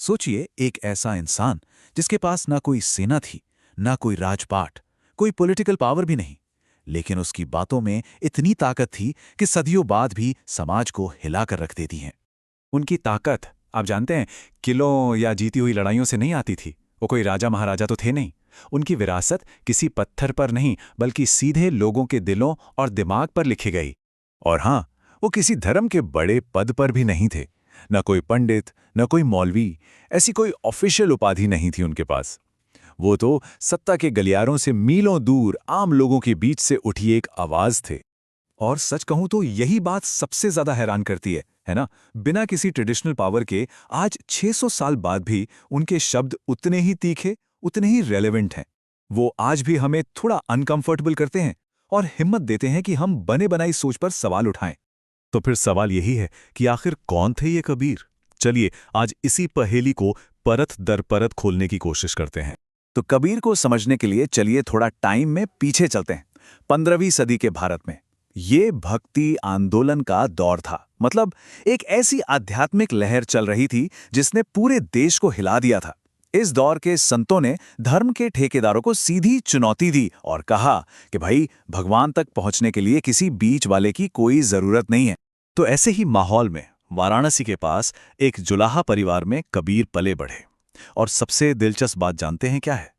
सोचिए, एक ऐसा इंसान जिसके पास ना कोई सेना थी, ना कोई राजपाट, कोई पॉलिटिकल पावर भी नहीं, लेकिन उसकी बातों में इतनी ताकत थी कि सदियों बाद भी समाज को हिलाकर रख देती हैं। उनकी ताकत, आप जानते हैं, किलों या जीती हुई लड़ाइयों से नहीं आती थी। वो कोई राजा महाराजा तो थे नहीं। उनकी विरासत किसी पत्थर पर नहीं, बल्कि सीधे लोगों के दिलों और दिमाग पर लिखी गई। और हाँ, वो किसी धर्म के बड़े पद पर भी नहीं थे। न कोई पंडित, न कोई मौलवी, ऐसी कोई ऑफिशियल उपाधि नहीं थी उनके पास। वो तो सत्ता के गलियारों से मीलों दूर आम लोगों के बीच से उठी एक आवाज थे। और सच कहूं तो यही बात सबसे ज्यादा हैरान करती है ना? बिना किसी ट्रेडिशनल पावर के आज 600 साल बाद भी उनके शब्द उतने ही तीखे, उतने ही रेलेवेंट हैं। वो आज भी हमें थोड़ा अनकंफर्टेबल करते हैं और हिम्मत देते हैं कि हम बने बनाई सोच पर सवाल उठाएं। तो फिर सवाल यही है कि आखिर कौन थे ये कबीर? चलिए आज इसी पहेली को परत दर परत खोलने की कोशिश करते हैं। तो कबीर को समझने के लिए चलिए थोड़ा टाइम में पीछे चलते हैं। 15वीं सदी के भारत में ये भक्ति आंदोलन का दौर था। मतलब एक ऐसी आध्यात्मिक लहर चल रही थी जिसने पूरे देश को हिला दिया था। इस दौर के संतों ने धर्म के ठेकेदारों को सीधी चुनौती दी और कहा कि भाई, भगवान तक पहुंचने के लिए किसी बीच वाले की कोई जरूरत नहीं है। तो ऐसे ही माहौल में वाराणसी के पास एक जुलाहा परिवार में कबीर पले बढ़े। और सबसे दिलचस्प बात जानते हैं क्या है?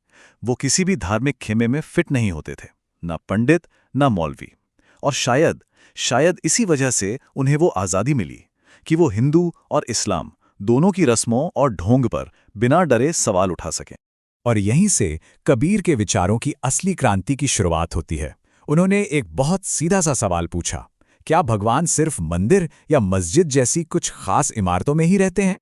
वो किसी भी धार्मिक खेमे में फिट नहीं होते थे, ना पंडित ना मौलवी। और शायद इसी वजह से उन्हें वो आज़ादी मिली कि वो हिंदू और इस्लाम दोनों की रस्मों और ढोंग पर बिना डरे सवाल उठा सकें। और यहीं से कबीर के विचारों की असली क्रांति की शुरुआत होती है। उन्होंने एक बहुत सीधा सा सवाल पूछा, क्या भगवान सिर्फ मंदिर या मस्जिद जैसी कुछ खास इमारतों में ही रहते हैं?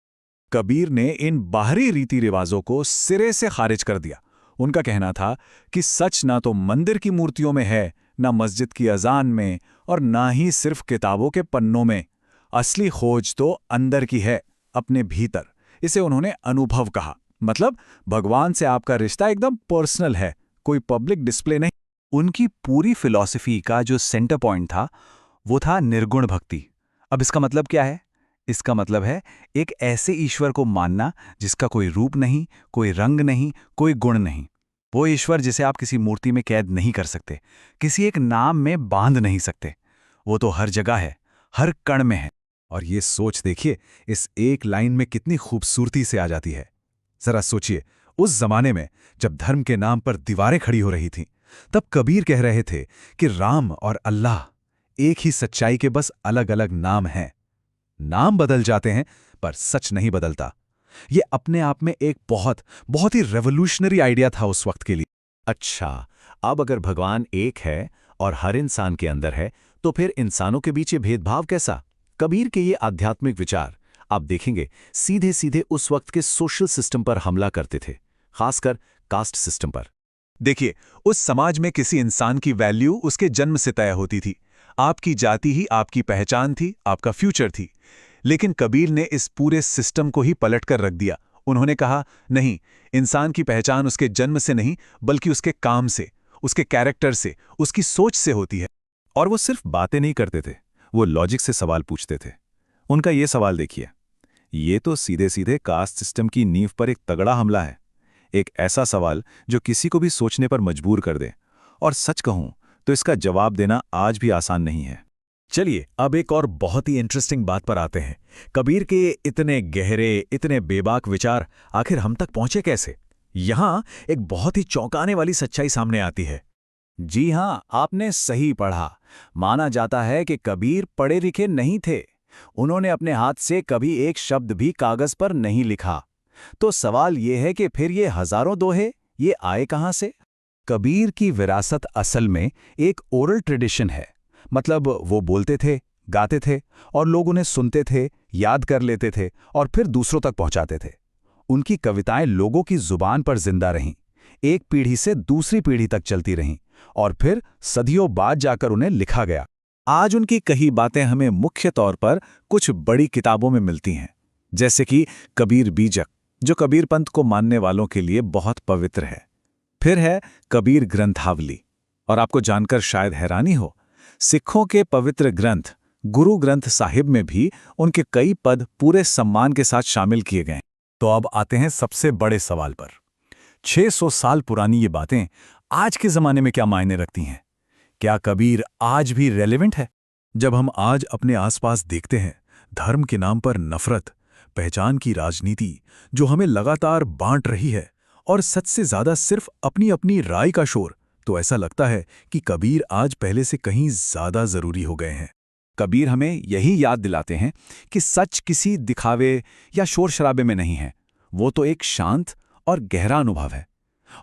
कबीर ने इन बाहरी रीति रिवाजों को सिरे से खारिज कर दिया। उनका कहना था कि सच ना तो मंदिर की मूर्तियों में है, ना मस्जिद की अजान में, और ना ही सिर्फ किताबों के पन्नों में। असली खोज तो अंदर की है, अपने भीतर। इसे उन्होंने अनुभव कहा। मतलब भगवान से आपका रिश्ता एकदम पर्सनल है, कोई पब्लिक डिस्प्ले नहीं। उनकी पूरी फिलॉसफी का जो सेंटर पॉइंट था वो था निर्गुण भक्ति। अब इसका मतलब क्या है? इसका मतलब है एक ऐसे ईश्वर को मानना जिसका कोई रूप नहीं, कोई रंग नहीं, कोई गुण नहीं। वो ईश्वर जिसे आप किसी मूर्ति में कैद नहीं कर सकते, किसी एक नाम में बांध नहीं सकते। वो तो हर जगह है, हर कण में है। और ये सोच देखिए, इस एक लाइन में कितनी खूबसूरती से आ जाती है। जरा सोचिए, उस जमाने में जब धर्म के नाम पर दीवारें खड़ी हो रही थीं, तब कबीर कह रहे थे कि राम और अल्लाह एक ही सच्चाई के बस अलग अलग नाम हैं। नाम बदल जाते हैं पर सच नहीं बदलता। ये अपने आप में एक बहुत ही रेवोल्यूशनरी आइडिया था उस वक्त के लिए। अच्छा, अब अगर भगवान एक है और हर इंसान के अंदर है, तो फिर इंसानों के बीच ये भेदभाव कैसा? कबीर के ये आध्यात्मिक विचार आप देखेंगे सीधे सीधे उस वक्त के सोशल सिस्टम पर हमला करते थे, खासकर कास्ट सिस्टम पर। देखिए, उस समाज में किसी इंसान की वैल्यू उसके जन्म से तय होती थी। आपकी जाति ही आपकी पहचान थी, आपका फ्यूचर थी। लेकिन कबीर ने इस पूरे सिस्टम को ही पलट कर रख दिया। उन्होंने कहा, नहीं, इंसान की पहचान उसके जन्म से नहीं, बल्कि उसके काम से, उसके कैरेक्टर से, उसकी सोच से होती है। और वो सिर्फ बातें नहीं करते थे, वो लॉजिक से सवाल पूछते थे। उनका ये सवाल देखिए, ये तो सीधे सीधे कास्ट सिस्टम की नींव पर एक तगड़ा हमला है। एक ऐसा सवाल जो किसी को भी सोचने पर मजबूर कर दे। और सच कहूं तो इसका जवाब देना आज भी आसान नहीं है। चलिए अब एक और बहुत ही इंटरेस्टिंग बात पर आते हैं। कबीर के इतने गहरे, इतने बेबाक विचार आखिर हम तक पहुंचे कैसे? यहां एक बहुत ही चौंकाने वाली सच्चाई सामने आती है। जी हां, आपने सही पढ़ा। माना जाता है कि कबीर पढ़े लिखे नहीं थे। उन्होंने अपने हाथ से कभी एक शब्द भी कागज पर नहीं लिखा। तो सवाल ये है कि फिर ये हजारों दोहे ये आए कहां से? कबीर की विरासत असल में एक ओरल ट्रेडिशन है। मतलब वो बोलते थे, गाते थे और लोग उन्हें सुनते थे, याद कर लेते थे और फिर दूसरों तक पहुंचाते थे। उनकी कविताएं लोगों की जुबान पर जिंदा रहीं, एक पीढ़ी से दूसरी पीढ़ी तक चलती रहीं और फिर सदियों बाद जाकर उन्हें लिखा गया। आज उनकी कई बातें हमें मुख्य तौर पर कुछ बड़ी किताबों में मिलती हैं, जैसे कि कबीर बीजक, जो कबीर पंथ को मानने वालों के लिए बहुत पवित्र है। फिर है कबीर ग्रंथावली। और आपको जानकर शायद हैरानी हो, सिखों के पवित्र ग्रंथ गुरु ग्रंथ साहिब में भी उनके कई पद पूरे सम्मान के साथ शामिल किए गए। तो अब आते हैं सबसे बड़े सवाल पर। 600 साल पुरानी ये बातें आज के ज़माने में क्या मायने रखती हैं? क्या कबीर आज भी रेलेवेंट है? जब हम आज अपने आसपास देखते हैं, धर्म के नाम पर नफरत, पहचान की राजनीति जो हमें लगातार बांट रही है, और सच से ज्यादा सिर्फ अपनी अपनी राय का शोर, तो ऐसा लगता है कि कबीर आज पहले से कहीं ज्यादा जरूरी हो गए हैं। कबीर हमें यही याद दिलाते हैं कि सच किसी दिखावे या शोर शराबे में नहीं है। वो तो एक शांत और गहरा अनुभव है,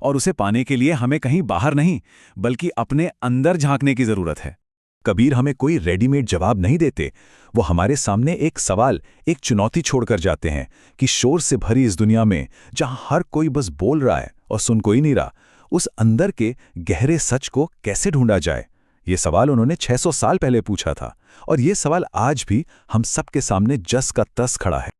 और उसे पाने के लिए हमें कहीं बाहर नहीं बल्कि अपने अंदर झांकने की जरूरत है। कबीर हमें कोई रेडीमेड जवाब नहीं देते, वो हमारे सामने एक सवाल, एक चुनौती छोड़कर जाते हैं कि शोर से भरी इस दुनिया में जहां हर कोई बस बोल रहा है और सुन कोई नहीं रहा, उस अंदर के गहरे सच को कैसे ढूंढा जाए। ये सवाल उन्होंने 600 साल पहले पूछा था, और ये सवाल आज भी हम सबके सामने जस का तस खड़ा है।